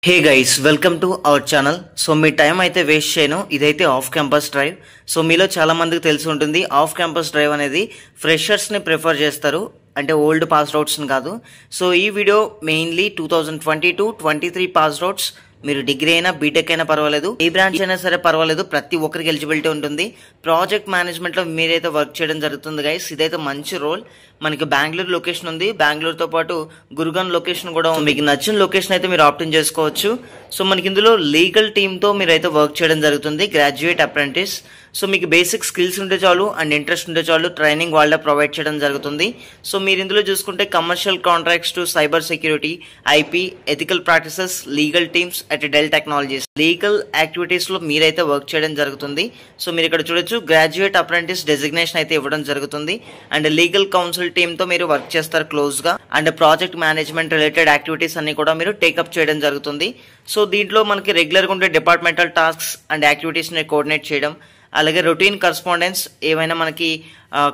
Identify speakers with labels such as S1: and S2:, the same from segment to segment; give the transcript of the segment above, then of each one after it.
S1: Hey guys, welcome to our channel. So me time అయితే waste చేయను. ఇదైతే off campus drive. So మీలో చాలా మందికి తెలిసి ఉంటుంది, ఆఫ్ క్యాంపస్ డ్రైవ్ అనేది ఫ్రెషర్స్ని ప్రిఫర్ చేస్తారు, అంటే ఓల్డ్ పాస్డ్ అవుట్స్ని కాదు. సో ఈ వీడియో మెయిన్లీ 2022-23 పాస్డ్ అవుట్స్. మీరు డిగ్రీ అయినా బీటెక్ అయినా పర్వాలేదు, ఏ బ్రాంచ్ అయినా సరే పర్వాలేదు, ప్రతి ఒక్కరికి ఎలిజిబిలిటీ ఉంటుంది. ప్రాజెక్ట్ మేనేజ్మెంట్లో మీరైతే వర్క్ చేయడం జరుగుతుంది గైస్. ఇదైతే మంచి రోల్. మనకి బెంగళూరు లొకేషన్ ఉంది, బెంగళూరుతో పాటు గురుగాన్ లొకేషన్ కూడా ఉంది. మీకు నచ్చిన లొకేషన్ అయితే మీరు ఆప్షన్ చేసుకోవచ్చు. సో మనకి ఇందులో లీగల్ టీమ్తో మీరైతే వర్క్ చేయడం జరుగుతుంది, గ్రాడ్యుయేట్ అప్రెంటిస్. సో మీకు బేసిక్ స్కిల్స్ ఉంటే చాలు అండ్ ఇంట్రెస్ట్ ఉంటే చాలు, ట్రైనింగ్ వాళ్ళే ప్రొవైడ్ చేయడం జరుగుతుంది. సో మీరు ఇందులో చూసుకుంటే commercial contracts to cyber security, IP, ethical practices, legal teams at Dell Technologies, legal యాక్టివిటీస్లో మీరైతే వర్క్ చేయడం జరుగుతుంది. సో మీరు ఇక్కడ చూడొచ్చు, గ్రాడ్యుయేట్ అప్రెంటిస్ డెసిగ్నేషన్ అయితే ఇవ్వడం జరుగుతుంది. అండ్ లీగల్ కౌన్సిల్ టీమ్తో మీరు వర్క్ చేస్తారు క్లోజ్గా. And project management related activities అన్ని కూడా మీరు టేకప్ చేయడం జరుగుతుంది. సో దీంట్లో మనకి రెగ్యులర్గా ఉండే డిపార్ట్మెంటల్ టాస్క్స్ అండ్ యాక్టివిటీస్ని కోఆర్డినేట్ చేయడం, అలాగే రొటీన్ కరస్పాండెన్స్, ఏమైనా మనకి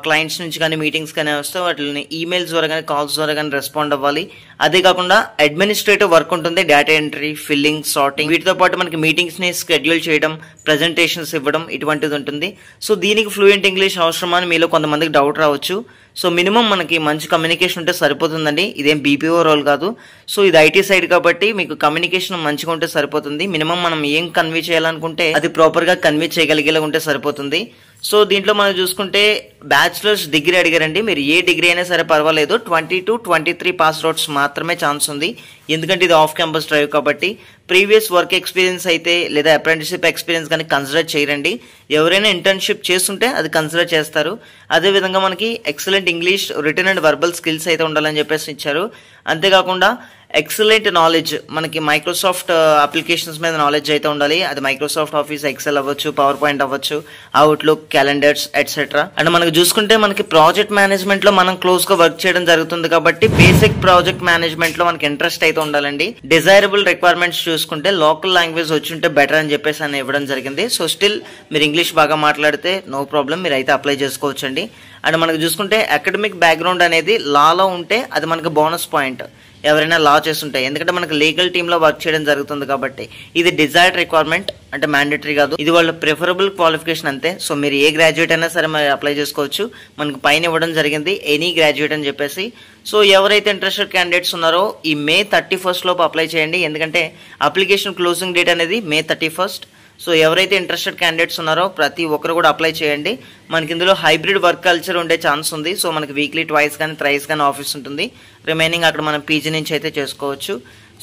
S1: క్లయింట్స్ నుంచి కానీ మీటింగ్స్ కానీ వస్తే వాటిని ఈమెయిల్స్ ద్వారా కానీ కాల్స్ ద్వారా కానీ రెస్పాండ్ అవ్వాలి. అదే కాకుండా అడ్మినిస్ట్రేటివ్ వర్క్ ఉంటుంది, డేటా ఎంట్రీ, ఫిల్లింగ్, సార్టింగ్. వీటితో పాటు మనకి మీటింగ్స్ని షెడ్యూల్ చేయడం, ప్రజెంటేషన్స్ ఇవ్వడం, ఇటువంటిది ఉంటుంది. సో దీనికి ఫ్లూయెంట్ ఇంగ్లీష్ అవసరమా అని మీలో కొంతమందికి డౌట్ రావచ్చు. సో మినిమం మనకి మంచి కమ్యూనికేషన్ ఉంటే సరిపోతుందండి. ఇదేం బీపీఓ రోల్ కాదు. సో ఇది ఐటీ సైడ్ కాబట్టి మీకు కమ్యూనికేషన్ మంచిగా ఉంటే సరిపోతుంది. మినిమం మనం ఏం కన్వే చేయాలనుకుంటే అది ప్రాపర్గా కన్వే చేయగలిగేలా ఉంటే సరిపోతుంది. సో దీంట్లో మనం చూసుకుంటే బ్యాచిలర్స్ డిగ్రీ అడిగారండి. మీరు ఏ డిగ్రీ అయినా సరే పర్వాలేదు, 22-23 పాస్ అవుట్స్ మాత్రమే ఛాన్స్ ఉంది. ఎందుకంటే ఇది ఆఫ్ క్యాంపస్ డ్రైవ్ కాబట్టి. ప్రీవియస్ వర్క్ ఎక్స్పీరియన్స్ అయితే లేదా అప్రెంటిస్షిప్ ఎక్స్పీరియన్స్ కానీ కన్సిడర్ చేయరండి. ఎవరైనా ఇంటర్న్షిప్ చేస్తుంటే అది కన్సిడర్ చేస్తారు. అదేవిధంగా మనకి excellent English, written and verbal skills అయితే ఉండాలని చెప్పేసి ఇచ్చారు. అంతేకాకుండా ఎక్సలెంట్ నాలెడ్జ్, మనకి మైక్రోసాఫ్ట్ అప్లికేషన్స్ మీద నాలెడ్జ్ అయితే ఉండాలి. అది మైక్రోసాఫ్ట్ ఆఫీస్, ఎక్సెల్ అవ్వచ్చు, పవర్ పాయింట్ అవ్వచ్చు, అవుట్లుక్, క్యాలెండర్స్ ఎట్సెట్రా. అండ్ మనకు చూసుకుంటే మనకి ప్రాజెక్ట్ మేనేజ్మెంట్ లో మనం క్లోజ్ గా వర్క్ చేయడం జరుగుతుంది కాబట్టి బేసిక్ ప్రాజెక్ట్ మేనేజ్మెంట్ లో మనకి ఇంట్రెస్ట్ అయితే ఉండాలండి. డిజైరబుల్ రిక్వైర్మెంట్స్ చూసుకుంటే లోకల్ లాంగ్వేజ్ వచ్చి ఉంటే బెటర్ అని చెప్పేసి అని ఇవ్వడం జరిగింది. సో స్టిల్ మీరు ఇంగ్లీష్ బాగా మాట్లాడితే నో ప్రాబ్లం, మీరు అయితే అప్లై చేసుకోవచ్చండి. అండ్ మనకు చూసుకుంటే అకాడమిక్ బ్యాక్గ్రౌండ్ అనేది లాలో ఉంటే అది మనకి బోనస్ పాయింట్, ఎవరైనా లా చేస్తుంటాయి. ఎందుకంటే మనకి లీగల్ టీంలో వర్క్ చేయడం జరుగుతుంది కాబట్టి. ఇది డిజైర్డ్ రిక్వైర్మెంట్, అంటే మ్యాండేటరీ కాదు, ఇది వాళ్ళ ప్రిఫరబుల్ క్వాలిఫికేషన్ అంతే. సో మీరు ఏ గ్రాడ్యుయేట్ అయినా సరే మరి అప్లై చేసుకోవచ్చు. మనకి పైన ఇవ్వడం జరిగింది ఎనీ గ్రాడ్యుయేట్ అని చెప్పేసి. సో ఎవరైతే ఇంట్రెస్టెడ్ క్యాండిడేట్స్ ఉన్నారో ఈ May 31 లోపు అప్లై చేయండి. ఎందుకంటే అప్లికేషన్ క్లోజింగ్ డేట్ అనేది May 31. సో ఎవరైతే ఇంట్రెస్టెడ్ క్యాండిడేట్స్ ఉన్నారో ప్రతి ఒక్కరు కూడా అప్లై చేయండి. మనకి ఇందులో హైబ్రిడ్ వర్క్ కల్చర్ ఉండే ఛాన్స్ ఉంది. సో మనకి వీక్లీ ట్వైస్ కానీ థ్రైస్ కానీ ఆఫీస్ ఉంటుంది. రిమైనింగ్ అక్కడ మనం పీజీ నుంచి అయితే చేసుకోవచ్చు.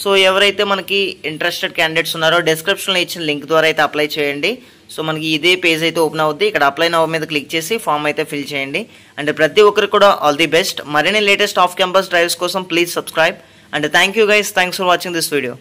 S1: సో ఎవరైతే మనకి ఇంట్రెస్టెడ్ క్యాండిడేట్స్ ఉన్నారో డిస్క్రిప్షన్లో ఇచ్చిన లింక్ ద్వారా అయితే అప్లై చేయండి. సో మనకి ఇదే పేజ్ అయితే ఓపెన్ అవుద్ది. ఇక్కడ అప్లై నౌ మీద క్లిక్ చేసి ఫామ్ అయితే ఫిల్ చేయండి. అండ్ ప్రతి ఒక్కరికి కూడా ఆల్ ది బెస్ట్. మరిన్ని లేటెస్ట్ ఆఫ్ క్యాంపస్ డ్రైవ్స్ కోసం please subscribe. And thank you guys, thanks for watching this video.